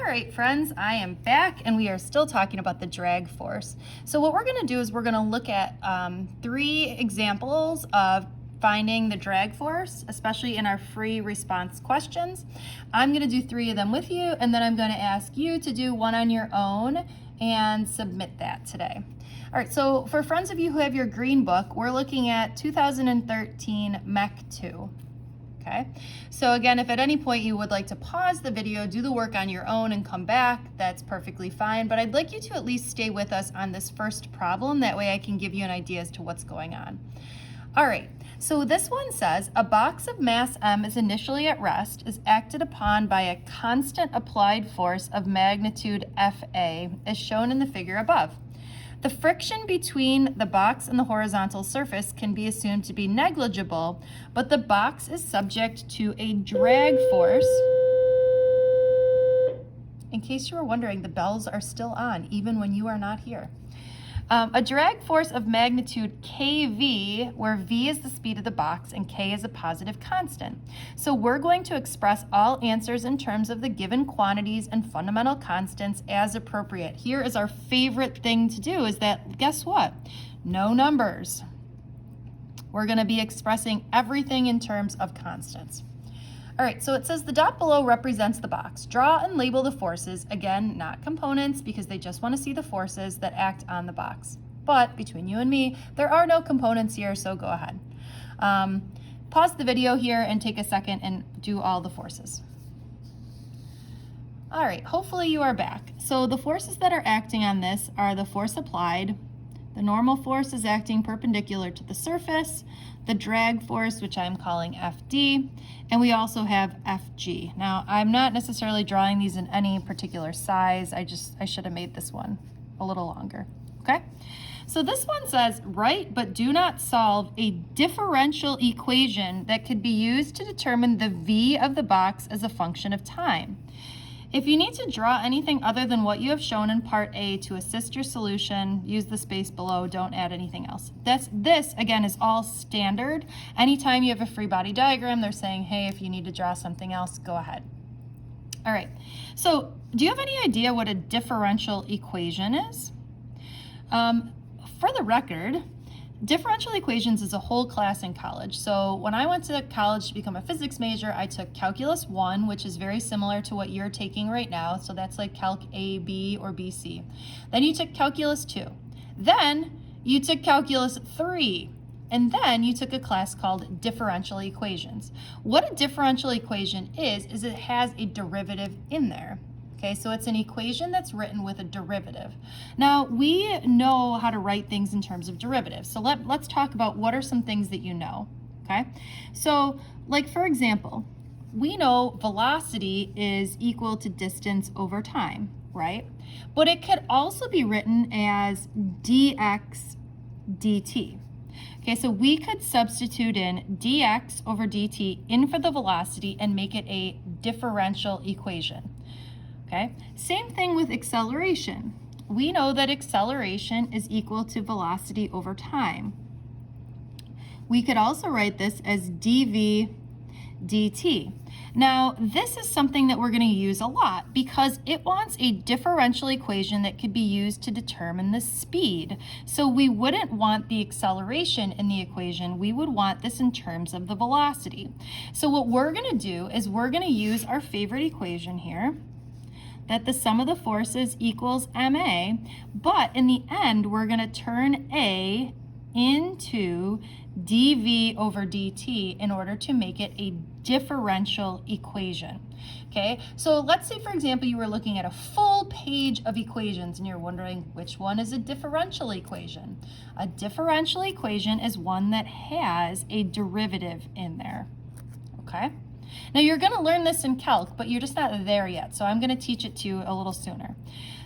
right, friends, I am back and we are still talking about the drag force. So what we're going to do is we're going to look at 3 examples of finding the drag force, especially in our free response questions. I'm going to do 3 of them with you, and then I'm going to ask you to do 1 on your own and submit that today. All right, so for friends of you who have your green book, we're looking at 2013 MEC 2. Okay, so again, if at any point you would like to pause the video, do the work on your own and come back, that's perfectly fine. But I'd like you to at least stay with us on this first problem. That way I can give you an idea as to what's going on. All right, so this one says, a box of mass M is initially at rest, is acted upon by a constant applied force of magnitude Fa, as shown in the figure above. The friction between the box and the horizontal surface can be assumed to be negligible, but the box is subject to a drag force. In case you were wondering, the bells are still on, even when you are not here. A drag force of magnitude kV, where V is the speed of the box and K is a positive constant. So we're going to express all answers in terms of the given quantities and fundamental constants as appropriate. Here is our favorite thing to do, is that, guess what? No numbers. We're going to be expressing everything in terms of constants. All right, so it says the dot below represents the box. Draw and label the forces, again, not components, because they just want to see the forces that act on the box. But between you and me, there are no components here, so go ahead. Pause the video here and take a second and do all the forces. All right, hopefully you are back. So the forces that are acting on this are the force applied. The normal force is acting perpendicular to the surface, the drag force, which I'm calling FD, and we also have FG. Now, I'm not necessarily drawing these in any particular size. I should have made this one a little longer, okay? So this one says, write but do not solve a differential equation that could be used to determine the V of the box as a function of time. If you need to draw anything other than what you have shown in part A to assist your solution, use the space below, don't add anything else. This again, is all standard. Anytime you have a free body diagram, they're saying, hey, if you need to draw something else, go ahead. All right, so do you have any idea what a differential equation is? For the record, differential equations is a whole class in college. So when I went to college to become a physics major, I took Calculus 1, which is very similar to what you're taking right now. So that's like Calc A, B, or BC. Then you took Calculus 2. Then you took Calculus 3. And then you took a class called differential equations. What a differential equation is it has a derivative in there. Okay, so it's an equation that's written with a derivative. Now, we know how to write things in terms of derivatives. So let's talk about what are some things that you know, okay? So, like for example, we know velocity is equal to distance over time, right? But it could also be written as dx dt. Okay, so we could substitute in dx over dt in for the velocity and make it a differential equation. Okay, same thing with acceleration. We know that acceleration is equal to velocity over time. We could also write this as dv dt. Now, this is something that we're going to use a lot because it wants a differential equation that could be used to determine the speed. So we wouldn't want the acceleration in the equation. We would want this in terms of the velocity. So what we're going to do is we're going to use our favorite equation here, that the sum of the forces equals ma, but in the end, we're going to turn A into dv over dt in order to make it a differential equation. Okay, so let's say, for example, you were looking at a full page of equations and you're wondering which one is a differential equation. A differential equation is one that has a derivative in there. Okay? Now you're going to learn this in calc, but you're just not there yet, so I'm going to teach it to you a little sooner.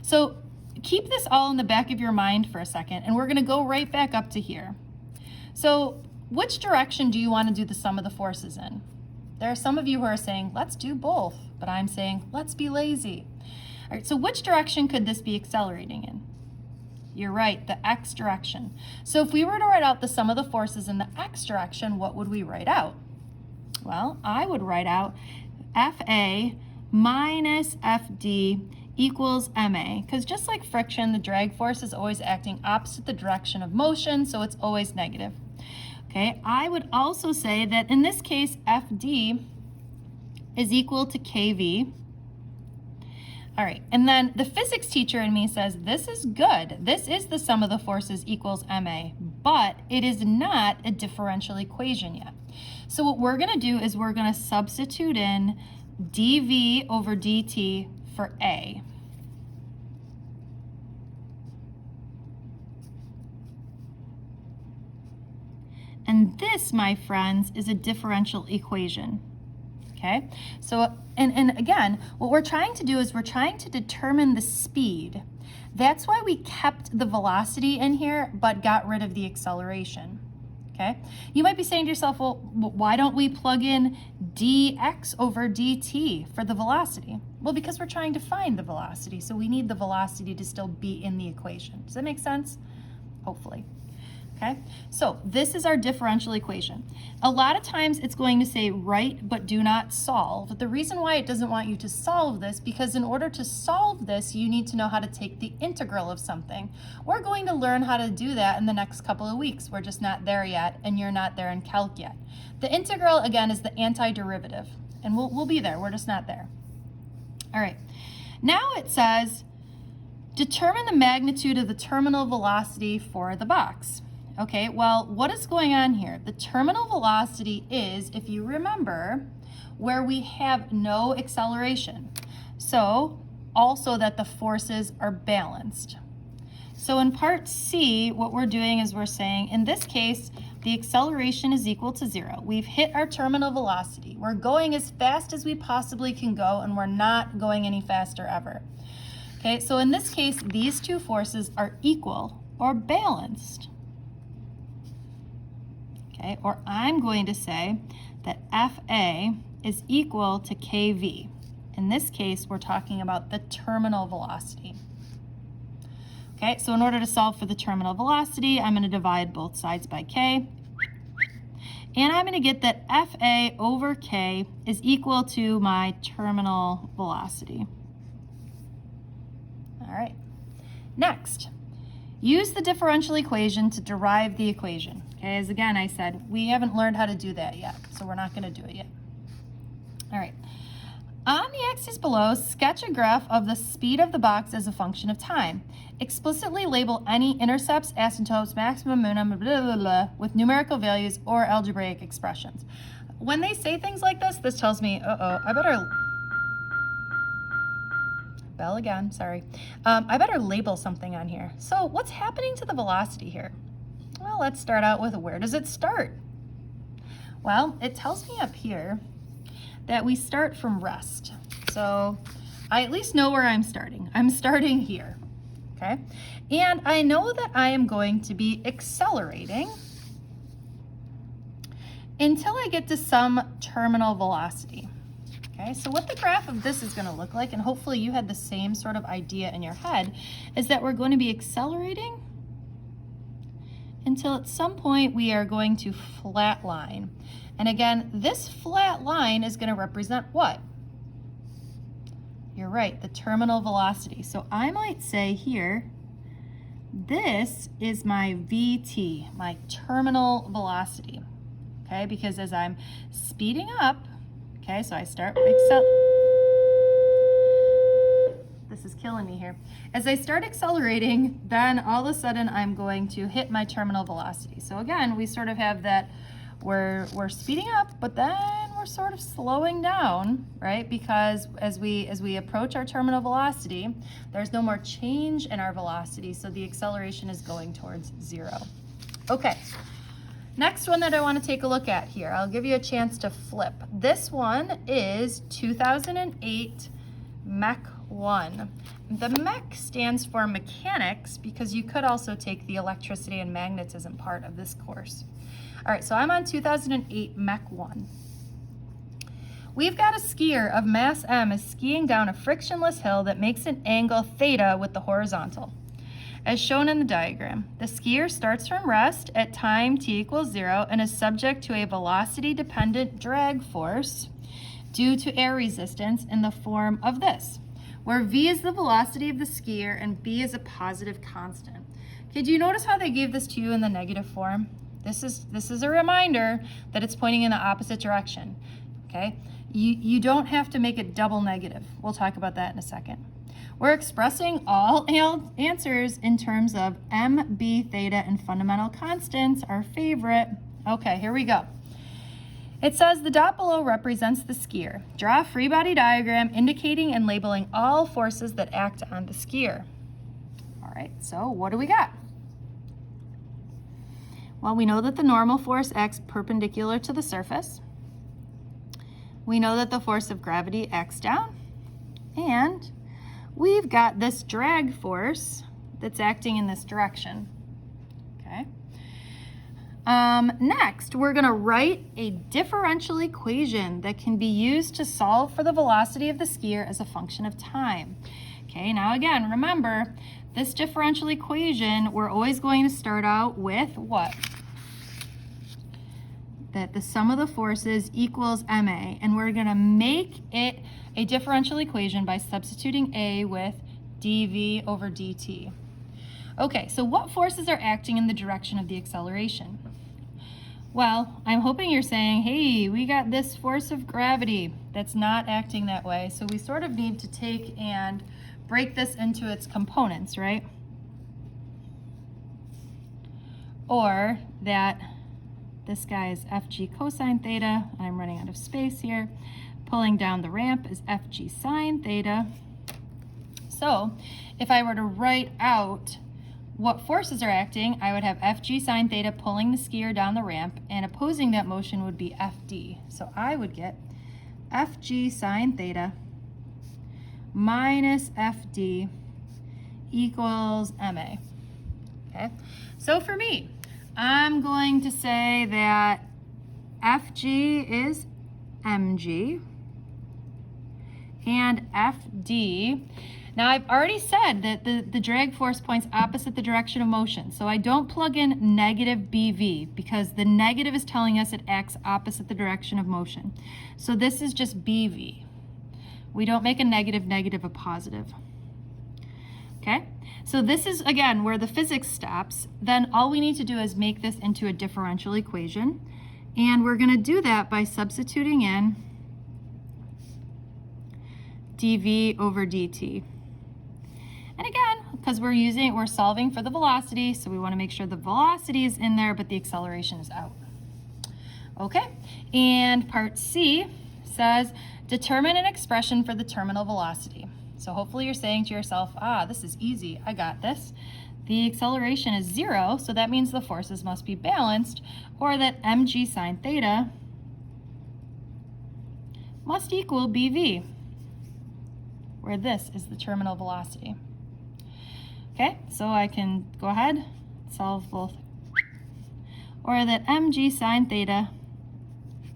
So keep this all in the back of your mind for a second, and we're going to go right back up to here. So which direction do you want to do the sum of the forces in? There are some of you who are saying, let's do both, but I'm saying, let's be lazy. All right, so which direction could this be accelerating in? You're right, the x direction. So if we were to write out the sum of the forces in the x direction, what would we write out? Well, I would write out Fa minus FD equals MA, because just like friction, the drag force is always acting opposite the direction of motion, so it's always negative. Okay, I would also say that in this case, FD is equal to KV. All right, and then the physics teacher in me says, this is good. This is the sum of the forces equals MA, but it is not a differential equation yet. So what we're gonna do is we're gonna substitute in dV over dt for A. And this, my friends, is a differential equation. Okay, so, and again, what we're trying to do is we're trying to determine the speed. That's why we kept the velocity in here, but got rid of the acceleration. Okay, you might be saying to yourself, well, why don't we plug in dx over dt for the velocity? Well, because we're trying to find the velocity, so we need the velocity to still be in the equation. Does that make sense? Hopefully. Okay, so this is our differential equation. A lot of times it's going to say write but do not solve. The reason why it doesn't want you to solve this, because in order to solve this, you need to know how to take the integral of something. We're going to learn how to do that in the next couple of weeks. We're just not there yet, and you're not there in calc yet. The integral, again, is the antiderivative, and we'll be there. We're just not there. All right, now it says, determine the magnitude of the terminal velocity for the box. Okay, well, what is going on here? The terminal velocity is, if you remember, where we have no acceleration. So, also that the forces are balanced. So in part C, what we're doing is we're saying, in this case, the acceleration is equal to 0. We've hit our terminal velocity. We're going as fast as we possibly can go, and we're not going any faster ever. Okay, so in this case, these two forces are equal or balanced. Okay, or I'm going to say that FA is equal to KV. In this case, we're talking about the terminal velocity. Okay, so in order to solve for the terminal velocity, I'm going to divide both sides by K. And I'm going to get that FA over K is equal to my terminal velocity. All right, next, use the differential equation to derive the equation. Okay, as again I said, we haven't learned how to do that yet, so we're not going to do it yet. All right, on the axis below, sketch a graph of the speed of the box as a function of time. Explicitly label any intercepts, asymptotes, maximum, minimum, blah, blah, blah, with numerical values or algebraic expressions. When they say things like this tells me, I better... Bell again, sorry. I better label something on here. So what's happening to the velocity here? Well, let's start out with, where does it start? Well, it tells me up here that we start from rest. So I at least know where I'm starting. I'm starting here, okay? And I know that I am going to be accelerating until I get to some terminal velocity. Okay, so what the graph of this is going to look like, and hopefully you had the same sort of idea in your head, is that we're going to be accelerating until at some point we are going to flat line. And again, this flat line is going to represent what? You're right, the terminal velocity. So I might say here, this is my VT, my terminal velocity. Okay, because as I'm speeding up, okay, so I start this is killing me here. As I start accelerating, then all of a sudden I'm going to hit my terminal velocity. So again, we sort of have that, we're speeding up, but then we're sort of slowing down, right? Because as we approach our terminal velocity, there's no more change in our velocity, so the acceleration is going towards 0. Okay. Next one that I want to take a look at here, I'll give you a chance to flip. This one is 2008 Mech 1. The Mech stands for mechanics because you could also take the electricity and magnetism part of this course. All right, so I'm on 2008 Mech 1. We've got a skier of mass M is skiing down a frictionless hill that makes an angle theta with the horizontal. As shown in the diagram, the skier starts from rest at time t equals 0 and is subject to a velocity-dependent drag force due to air resistance in the form of this, where v is the velocity of the skier and b is a positive constant. Okay, do you notice how they gave this to you in the negative form? This is a reminder that it's pointing in the opposite direction, okay? You don't have to make it double negative. We'll talk about that in a second. We're expressing all answers in terms of m, b, theta, and fundamental constants, our favorite. Okay, here we go. It says the dot below represents the skier. Draw a free body diagram indicating and labeling all forces that act on the skier. All right, so what do we got? Well, we know that the normal force acts perpendicular to the surface. We know that the force of gravity acts down. And we've got this drag force that's acting in this direction. Okay. Next, we're going to write a differential equation that can be used to solve for the velocity of the skier as a function of time. Okay, now again, remember, this differential equation, we're always going to start out with what? That the sum of the forces equals ma, and we're going to make it a differential equation by substituting a with dv over dt. Okay, so what forces are acting in the direction of the acceleration? Well, I'm hoping you're saying, hey, we got this force of gravity that's not acting that way, so we sort of need to take and break this into its components, right? Or that this guy is Fg cosine theta, and I'm running out of space here. Pulling down the ramp is Fg sine theta. So if I were to write out what forces are acting, I would have Fg sine theta pulling the skier down the ramp, and opposing that motion would be Fd. So I would get Fg sine theta minus Fd equals ma. Okay, so for me, I'm going to say that Fg is mg and Fd. Now I've already said that the drag force points opposite the direction of motion, so I don't plug in negative bv because the negative is telling us it acts opposite the direction of motion. So this is just bv. We don't make a negative negative a positive. Okay, so this is, again, where the physics stops. Then all we need to do is make this into a differential equation. And we're going to do that by substituting in dv over dt. And again, because we're solving for the velocity, so we want to make sure the velocity is in there, but the acceleration is out. Okay, and part C says, determine an expression for the terminal velocity. So hopefully you're saying to yourself, this is easy, I got this. The acceleration is 0, so that means the forces must be balanced, or that mg sine theta must equal bv, where this is the terminal velocity. Okay, so I can go ahead, solve both. Or that mg sine theta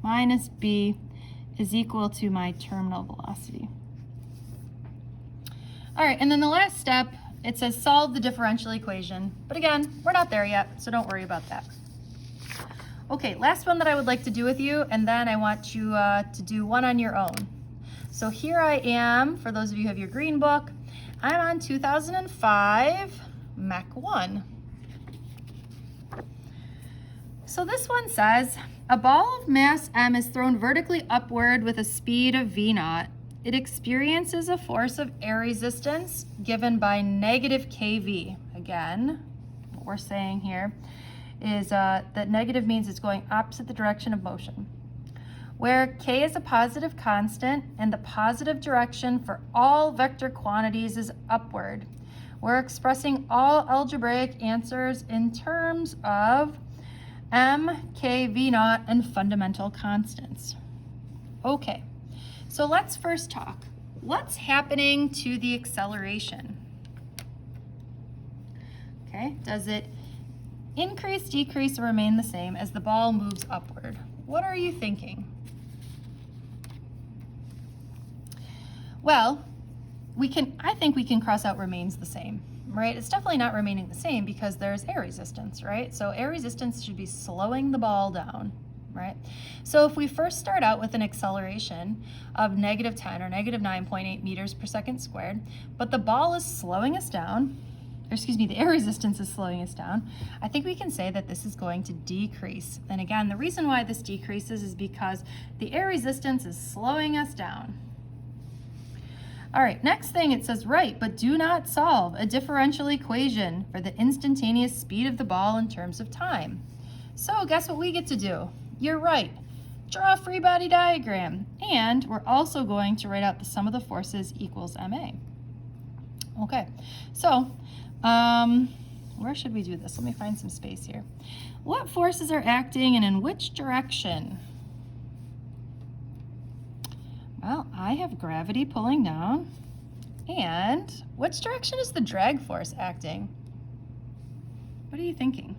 minus b is equal to my terminal velocity. All right, and then the last step, it says solve the differential equation. But again, we're not there yet, so don't worry about that. Okay, last one that I would like to do with you, and then I want you to do one on your own. So here I am, for those of you who have your green book, I'm on 2005 Mech 1. So this one says, a ball of mass m is thrown vertically upward with a speed of v naught. It experiences a force of air resistance given by negative kV. Again, what we're saying here is that negative means it's going opposite the direction of motion. Where k is a positive constant and the positive direction for all vector quantities is upward, we're expressing all algebraic answers in terms of m, k, v naught, and fundamental constants. Okay. So let's first talk. What's happening to the acceleration? Okay, does it increase, decrease, or remain the same as the ball moves upward? What are you thinking? Well, I think we can cross out remains the same, right? It's definitely not remaining the same because there's air resistance, right? So air resistance should be slowing the ball down, right? So if we first start out with an acceleration of negative 10 or negative 9.8 meters per second squared, but the ball is slowing us down, or excuse me, the air resistance is slowing us down, I think we can say that this is going to decrease. And again, the reason why this decreases is because the air resistance is slowing us down. All right, next thing it says, write, but do not solve a differential equation for the instantaneous speed of the ball in terms of time. So guess what we get to do? You're right. Draw a free body diagram. And we're also going to write out the sum of the forces equals ma. Okay, so where should we do this? Let me find some space here. What forces are acting and in which direction? Well, I have gravity pulling down. And which direction is the drag force acting? What are you thinking?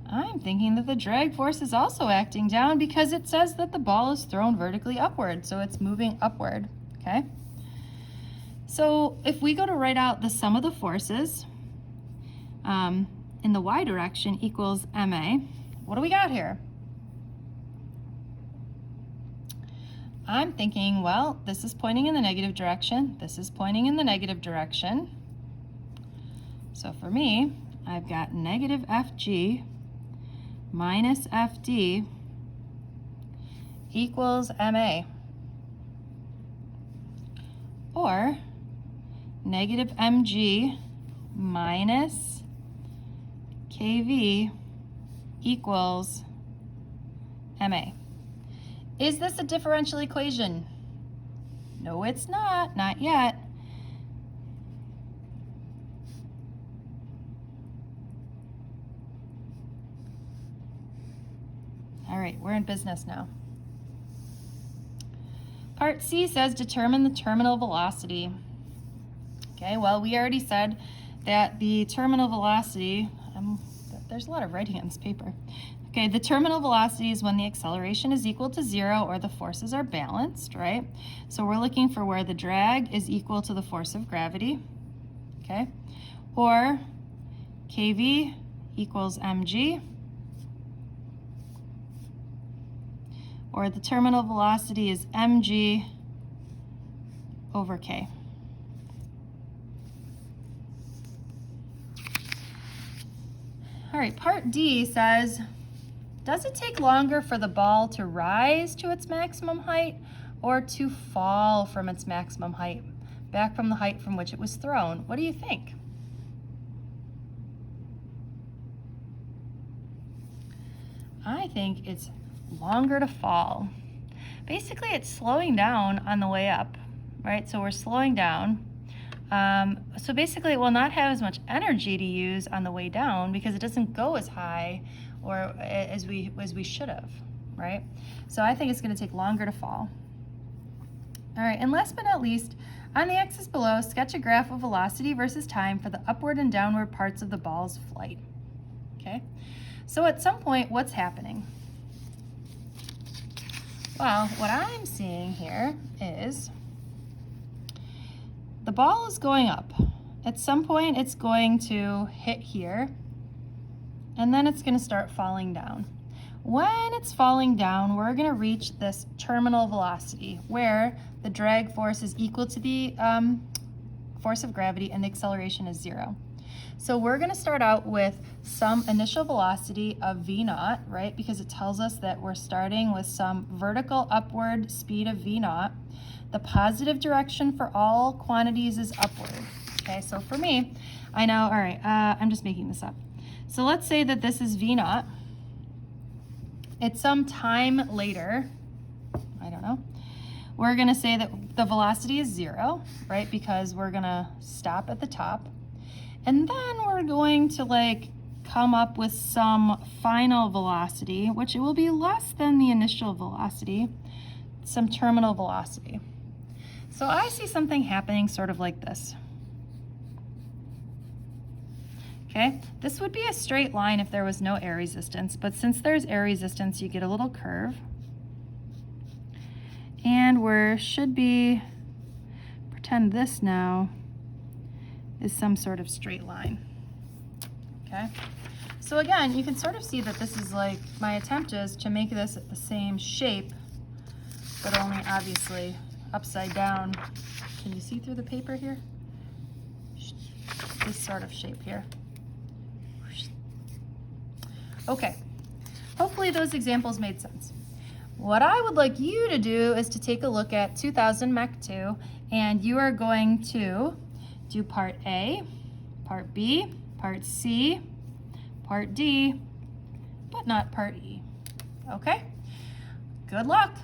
I'm thinking that the drag force is also acting down because it says that the ball is thrown vertically upward, so it's moving upward, okay? So if we go to write out the sum of the forces in the y direction equals ma, what do we got here? I'm thinking, well, this is pointing in the negative direction, this is pointing in the negative direction. So for me, I've got negative Fg minus Fd equals ma. Or negative mg minus kv equals ma. Is this a differential equation? No, it's not yet. All right, we're in business now. Part C says determine the terminal velocity. Okay, well, we already said that the terminal velocity, there's a lot of writing on this paper. Okay, the terminal velocity is when the acceleration is equal to 0 or the forces are balanced, right? So we're looking for where the drag is equal to the force of gravity, okay? Or kV equals mg, or the terminal velocity is mg over k. All right, part D says, does it take longer for the ball to rise to its maximum height or to fall from its maximum height, back from the height from which it was thrown? What do you think? I think it's longer to fall. Basically, it's slowing down on the way up, right? So we're slowing down. So basically, it will not have as much energy to use on the way down because it doesn't go as high or as we should have, right? So I think it's going to take longer to fall. All right, and last but not least, on the axis below, sketch a graph of velocity versus time for the upward and downward parts of the ball's flight. Okay, so at some point, what's happening? Well, what I'm seeing here is the ball is going up. At some point, it's going to hit here, and then it's going to start falling down. When it's falling down, we're going to reach this terminal velocity where the drag force is equal to the force of gravity and the acceleration is 0. So we're going to start out with some initial velocity of v0, right? Because it tells us that we're starting with some vertical upward speed of v0. The positive direction for all quantities is upward. Okay, so for me, I know, all right, I'm just making this up. So let's say that this is v0. It's some time later, I don't know. We're going to say that the velocity is 0, right? Because we're going to stop at the top. And then we're going to come up with some final velocity, which it will be less than the initial velocity, some terminal velocity. So I see something happening sort of like this. Okay, this would be a straight line if there was no air resistance, but since there's air resistance, you get a little curve. And we should be, pretend this now is some sort of straight line. Okay, So again, you can sort of see that this is like, my attempt is to make this the same shape, but only obviously upside down. Can you see through the paper here? This sort of shape here. Okay, hopefully those examples made sense. What I would like you to do is to take a look at 2000 Mech 2, and you are going to do part A, part B, part C, part D, but not part E. Okay? Good luck.